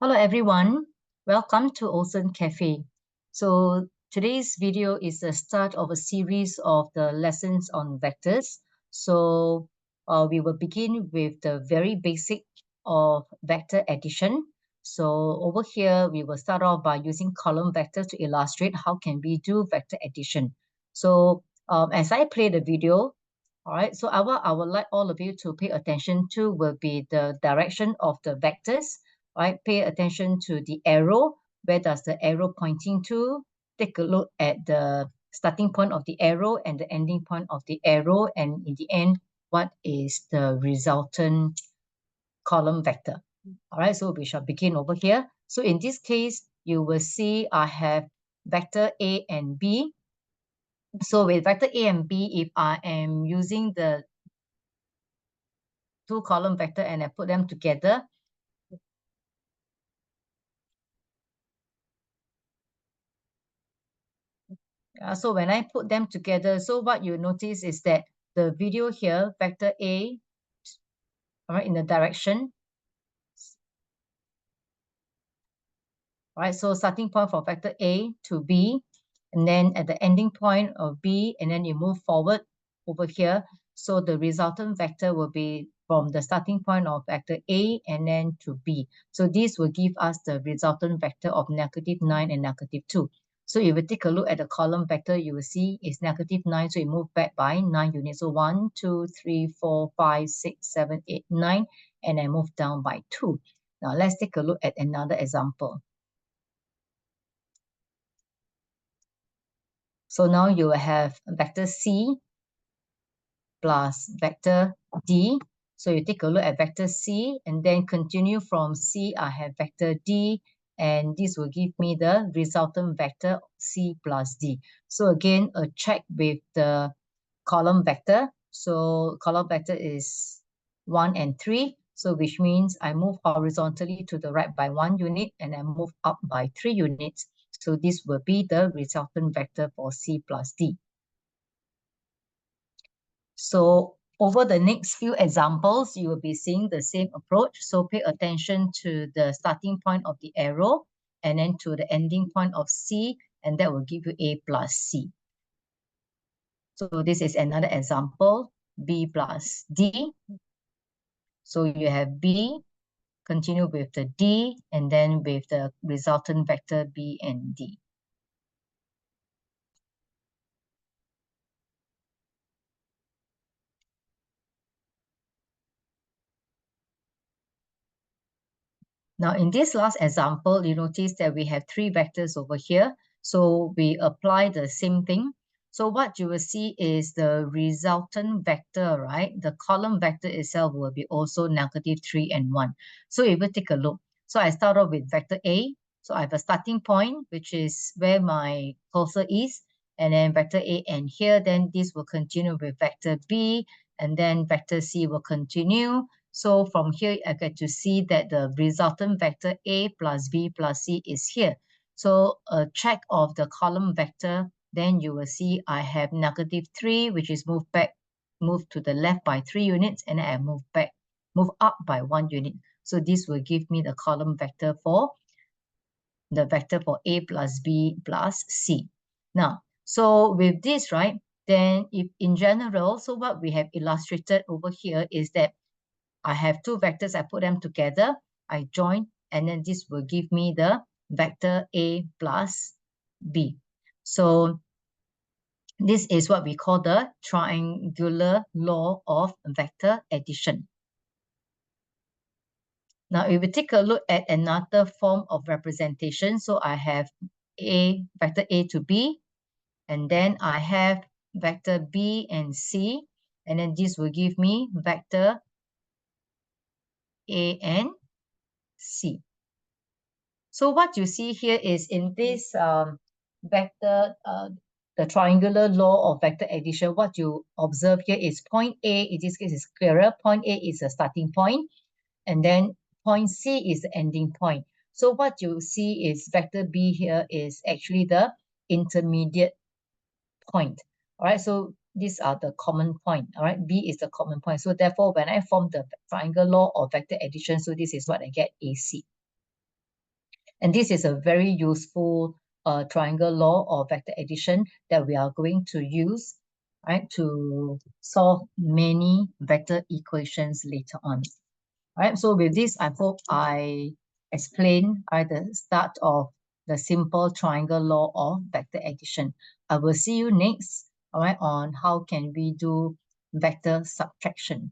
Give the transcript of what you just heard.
Hello everyone, welcome to Olsen Cafe. So today's video is the start of a series of the lessons on vectors. So we will begin with the very basic of vector addition. So over here, we will start off by using column vector to illustrate how can we do vector addition. So as I play the video, all right, so what I would like all of you to pay attention to will be the direction of the vectors. Right, pay attention to the arrow. Where does the arrow pointing to? Take a look at the starting point of the arrow and the ending point of the arrow, and in the end, what is the resultant column vector? All right, so we shall begin over here. So in this case, you will see I have vector A and B. So with vector A and B, if I am using the two column vector and I put them together, so when I put them together, so what you notice is that the video here, vector A, all right, in the direction, all right, so starting point for vector A to B, and then at the ending point of B, and then you move forward over here. So the resultant vector will be from the starting point of vector A and then to B. So this will give us the resultant vector of -9 and -2. So if you take a look at the column vector, you will see it's -9. So you move back by 9 units. So 1, 2, 3, 4, 5, 6, 7, 8, 9, and then move down by 2. Now let's take a look at another example. So now you will have vector C plus vector D. So you take a look at vector C and then continue from C, I have vector D, and this will give me the resultant vector C plus D. So again, a check with the column vector. So column vector is 1 and 3. So which means I move horizontally to the right by 1 unit and I move up by 3 units. So this will be the resultant vector for C plus D. So over the next few examples, you will be seeing the same approach. So pay attention to the starting point of the arrow and then to the ending point of C, and that will give you A plus C. So this is another example, B plus D. So you have B, continue with the D, and then with the resultant vector B and D. Now, in this last example, you notice that we have 3 vectors over here. So we apply the same thing. So what you will see is the resultant vector, right? The column vector itself will be also -3 and 1. So if we take a look, so I start off with vector A. So I have a starting point, which is where my cursor is, and then vector A, and here, then this will continue with vector B, and then vector C will continue. So from here, I get to see that the resultant vector A plus B plus C is here. So a check of the column vector, then you will see I have -3, which is moved to the left by 3 units, and I move up by 1 unit. So this will give me the column vector for the vector for A plus B plus C. Now, so with this, right, then if in general, so what we have illustrated over here is that I have 2 vectors, I put them together, I join, and then this will give me the vector A plus B. So this is what we call the triangular law of vector addition. Now, if we take a look at another form of representation, so I have vector A to B, and then I have vector B and C, and then this will give me vector A and C. So what you see here is in this vector, the triangular law of vector addition, what you observe here is point A, in this case is clearer. Point A is a starting point, and then point C is the ending point. So what you see is vector B here is actually the intermediate point. All right, so these are the common point. All right, B is the common point. So therefore, when I form the triangle law of vector addition, so this is what I get, AC. And this is a very useful triangle law or vector addition that we are going to use, right, to solve many vector equations later on. Right, so with this, I hope I explained the start of the simple triangle law of vector addition. I will see you next, all right, on how can we do vector subtraction.